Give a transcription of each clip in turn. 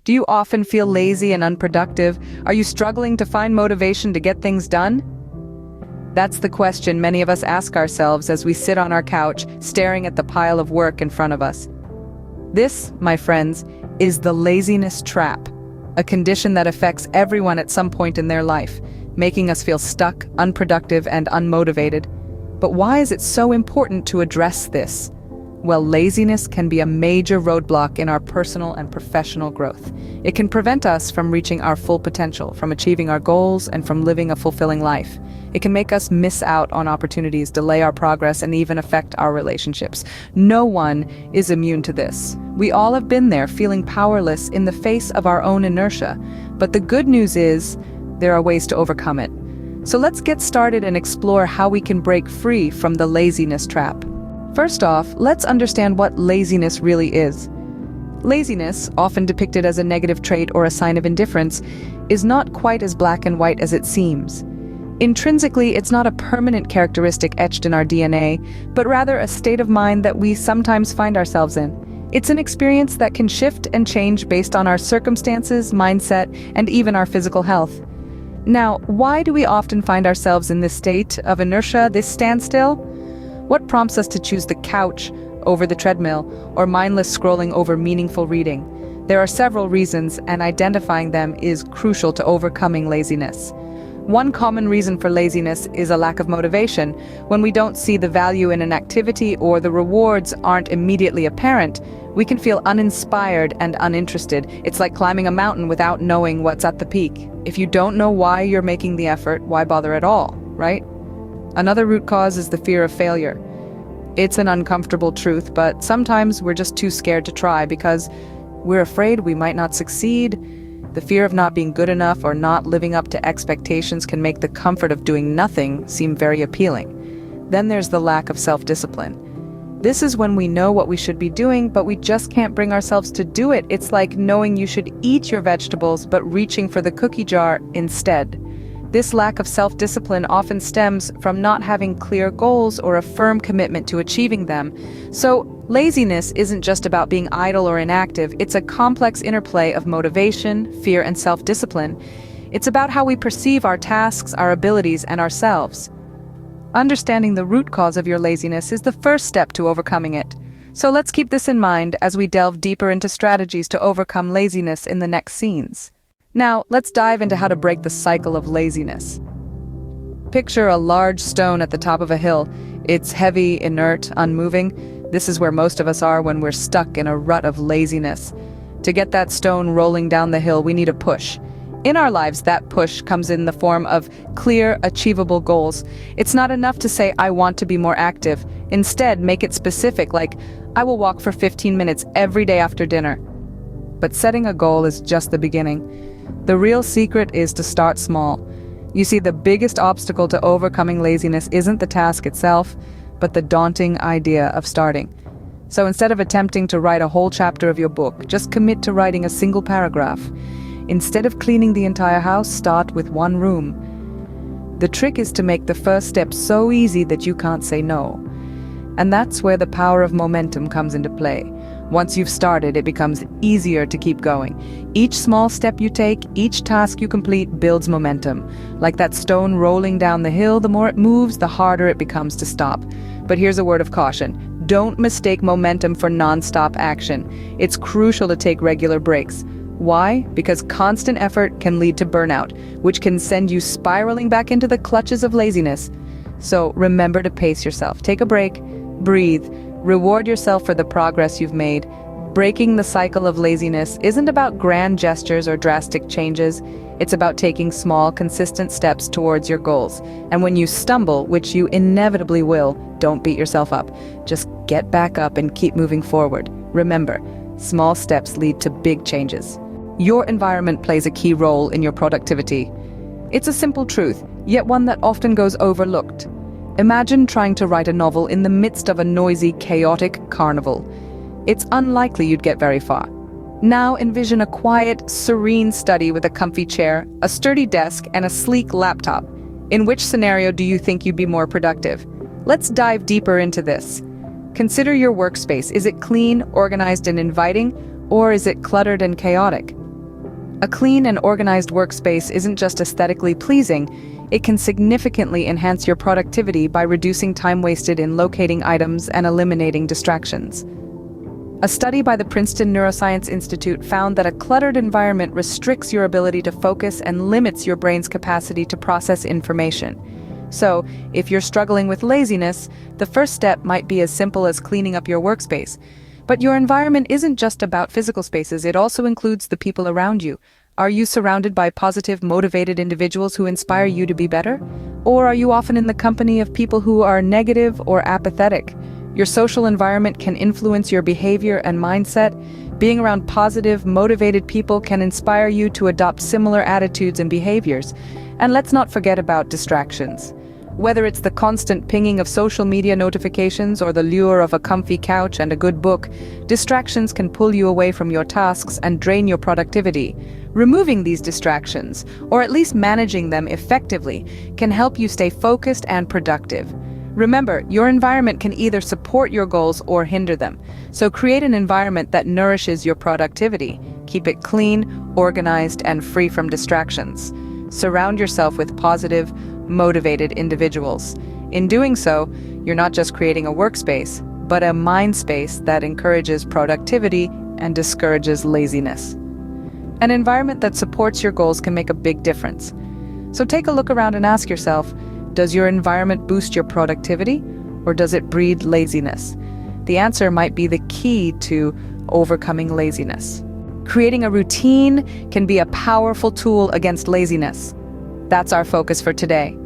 Do you often feel lazy and unproductive? Are you struggling to find motivation to get things done? That's the question many of us ask ourselves as we sit on our couch, staring at the pile of work in front of us. This, my friends, is the laziness trap, a condition that affects everyone at some point in their life, making us feel stuck, unproductive, and unmotivated. But why is it so important to address this? Well, laziness can be a major roadblock in our personal and professional growth. It can prevent us from reaching our full potential, from achieving our goals, and from living a fulfilling life. It can make us miss out on opportunities, delay our progress, and even affect our relationships. No one is immune to this. We all have been there, feeling powerless in the face of our own inertia. But the good news is, there are ways to overcome it. So let's get started and explore how we can break free from the laziness trap. First off, let's understand what laziness really is. Laziness, often depicted as a negative trait or a sign of indifference, is not quite as black and white as it seems. Intrinsically, it's not a permanent characteristic etched in our DNA, but rather a state of mind that we sometimes find ourselves in. It's an experience that can shift and change based on our circumstances, mindset, and even our physical health. Now, why do we often find ourselves in this state of inertia, this standstill? What prompts us to choose the couch over the treadmill or mindless scrolling over meaningful reading? There are several reasons, and identifying them is crucial to overcoming laziness. One common reason for laziness is a lack of motivation. When we don't see the value in an activity or the rewards aren't immediately apparent, we can feel uninspired and uninterested. It's like climbing a mountain without knowing what's at the peak. If you don't know why you're making the effort, why bother at all, right? Another root cause is the fear of failure. It's an uncomfortable truth, but sometimes we're just too scared to try because we're afraid we might not succeed. The fear of not being good enough or not living up to expectations can make the comfort of doing nothing seem very appealing. Then there's the lack of self-discipline. This is when we know what we should be doing, but we just can't bring ourselves to do it. It's like knowing you should eat your vegetables, but reaching for the cookie jar instead. This lack of self-discipline often stems from not having clear goals or a firm commitment to achieving them. So, laziness isn't just about being idle or inactive, it's a complex interplay of motivation, fear, and self-discipline. It's about how we perceive our tasks, our abilities, and ourselves. Understanding the root cause of your laziness is the first step to overcoming it. So let's keep this in mind as we delve deeper into strategies to overcome laziness in the next scenes. Now, let's dive into how to break the cycle of laziness. Picture a large stone at the top of a hill. It's heavy, inert, unmoving. This is where most of us are when we're stuck in a rut of laziness. To get that stone rolling down the hill, we need a push. In our lives, that push comes in the form of clear, achievable goals. It's not enough to say, I want to be more active. Instead, make it specific, like, I will walk for 15 minutes every day after dinner. But setting a goal is just the beginning. The real secret is to start small. You see, the biggest obstacle to overcoming laziness isn't the task itself, but the daunting idea of starting. So instead of attempting to write a whole chapter of your book, just commit to writing a single paragraph. Instead of cleaning the entire house, start with one room. The trick is to make the first step so easy that you can't say no. And that's where the power of momentum comes into play. Once you've started, it becomes easier to keep going. Each small step you take, each task you complete builds momentum. Like that stone rolling down the hill, the more it moves, the harder it becomes to stop. But here's a word of caution. Don't mistake momentum for non-stop action. It's crucial to take regular breaks. Why? Because constant effort can lead to burnout, which can send you spiraling back into the clutches of laziness. So remember to pace yourself. Take a break, breathe, reward yourself for the progress you've made. Breaking the cycle of laziness isn't about grand gestures or drastic changes. It's about taking small, consistent steps towards your goals. And when you stumble, which you inevitably will, don't beat yourself up. Just get back up and keep moving forward. Remember, small steps lead to big changes. Your environment plays a key role in your productivity. It's a simple truth, yet one that often goes overlooked. Imagine trying to write a novel in the midst of a noisy, chaotic carnival. It's unlikely you'd get very far. Now envision a quiet, serene study with a comfy chair, a sturdy desk, and a sleek laptop. In which scenario do you think you'd be more productive? Let's dive deeper into this. Consider your workspace. Is it clean, organized, and inviting, or is it cluttered and chaotic? A clean and organized workspace isn't just aesthetically pleasing, it can significantly enhance your productivity by reducing time wasted in locating items and eliminating distractions. A study by the Princeton Neuroscience Institute found that a cluttered environment restricts your ability to focus and limits your brain's capacity to process information. So, if you're struggling with laziness, the first step might be as simple as cleaning up your workspace. But your environment isn't just about physical spaces, it also includes the people around you. Are you surrounded by positive, motivated individuals who inspire you to be better? Or are you often in the company of people who are negative or apathetic? Your social environment can influence your behavior and mindset. Being around positive, motivated people can inspire you to adopt similar attitudes and behaviors. And let's not forget about distractions. Whether it's the constant pinging of social media notifications or the lure of a comfy couch and a good book, distractions can pull you away from your tasks and drain your productivity. Removing these distractions, or at least managing them effectively, can help you stay focused and productive. Remember, your environment can either support your goals or hinder them. So create an environment that nourishes your productivity. Keep it clean, organized, and free from distractions. Surround yourself with positive, motivated individuals. In doing so, you're not just creating a workspace, but a mind space that encourages productivity and discourages laziness. An environment that supports your goals can make a big difference. So take a look around and ask yourself, does your environment boost your productivity, or does it breed laziness? The answer might be the key to overcoming laziness. Creating a routine can be a powerful tool against laziness. That's our focus for today.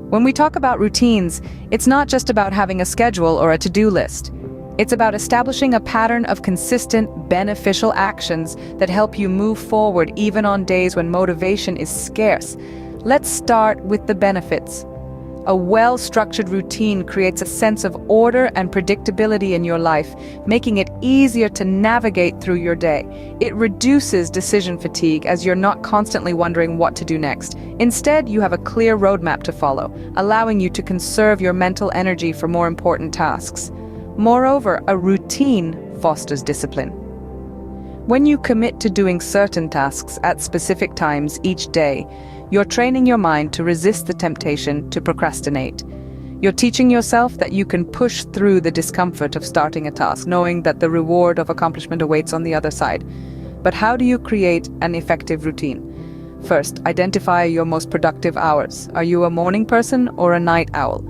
When we talk about routines, it's not just about having a schedule or a to-do list. It's about establishing a pattern of consistent, beneficial actions that help you move forward even on days when motivation is scarce. Let's start with the benefits. A well-structured routine creates a sense of order and predictability in your life, making it easier to navigate through your day. It reduces decision fatigue as you're not constantly wondering what to do next. Instead, you have a clear roadmap to follow, allowing you to conserve your mental energy for more important tasks. Moreover, a routine fosters discipline. When you commit to doing certain tasks at specific times each day, you're training your mind to resist the temptation to procrastinate. You're teaching yourself that you can push through the discomfort of starting a task, knowing that the reward of accomplishment awaits on the other side. But how do you create an effective routine? First, identify your most productive hours. Are you a morning person or a night owl?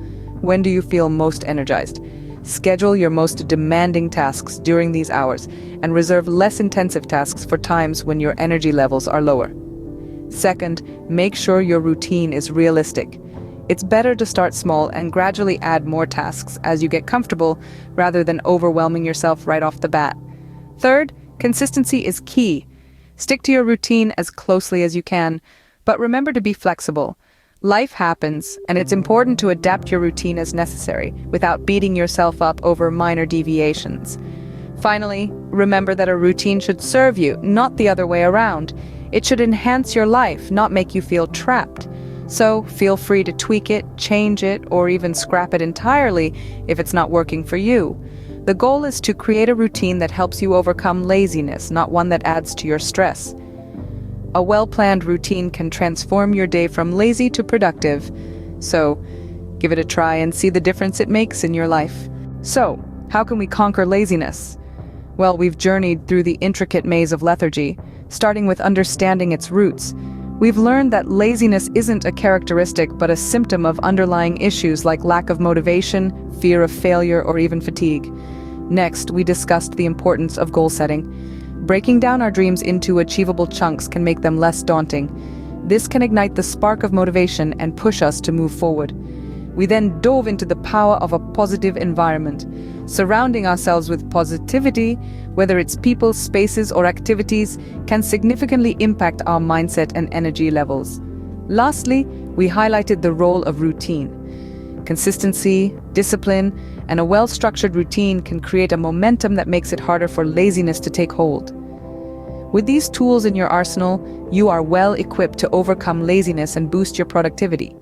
When do you feel most energized? Schedule your most demanding tasks during these hours and reserve less intensive tasks for times when your energy levels are lower. Second, make sure your routine is realistic. It's better to start small and gradually add more tasks as you get comfortable rather than overwhelming yourself right off the bat. Third, consistency is key. Stick to your routine as closely as you can, but remember to be flexible. Life happens, and it's important to adapt your routine as necessary without beating yourself up over minor deviations. Finally, remember that a routine should serve you, not the other way around. It should enhance your life, not make you feel trapped. So feel free to tweak it, change it, or even scrap it entirely if it's not working for you. The goal is to create a routine that helps you overcome laziness, not one that adds to your stress. A well-planned routine can transform your day from lazy to productive. So give it a try and see the difference it makes in your life. So, how can we conquer laziness? Well, we've journeyed through the intricate maze of lethargy, starting with understanding its roots. We've learned that laziness isn't a characteristic but a symptom of underlying issues like lack of motivation, fear of failure, or even fatigue. Next, we discussed the importance of goal setting. Breaking down our dreams into achievable chunks can make them less daunting. This can ignite the spark of motivation and push us to move forward. We then dove into the power of a positive environment. Surrounding ourselves with positivity, whether it's people, spaces, or activities, can significantly impact our mindset and energy levels. Lastly, we highlighted the role of routine. Consistency, discipline, and a well-structured routine can create a momentum that makes it harder for laziness to take hold. With these tools in your arsenal, you are well equipped to overcome laziness and boost your productivity.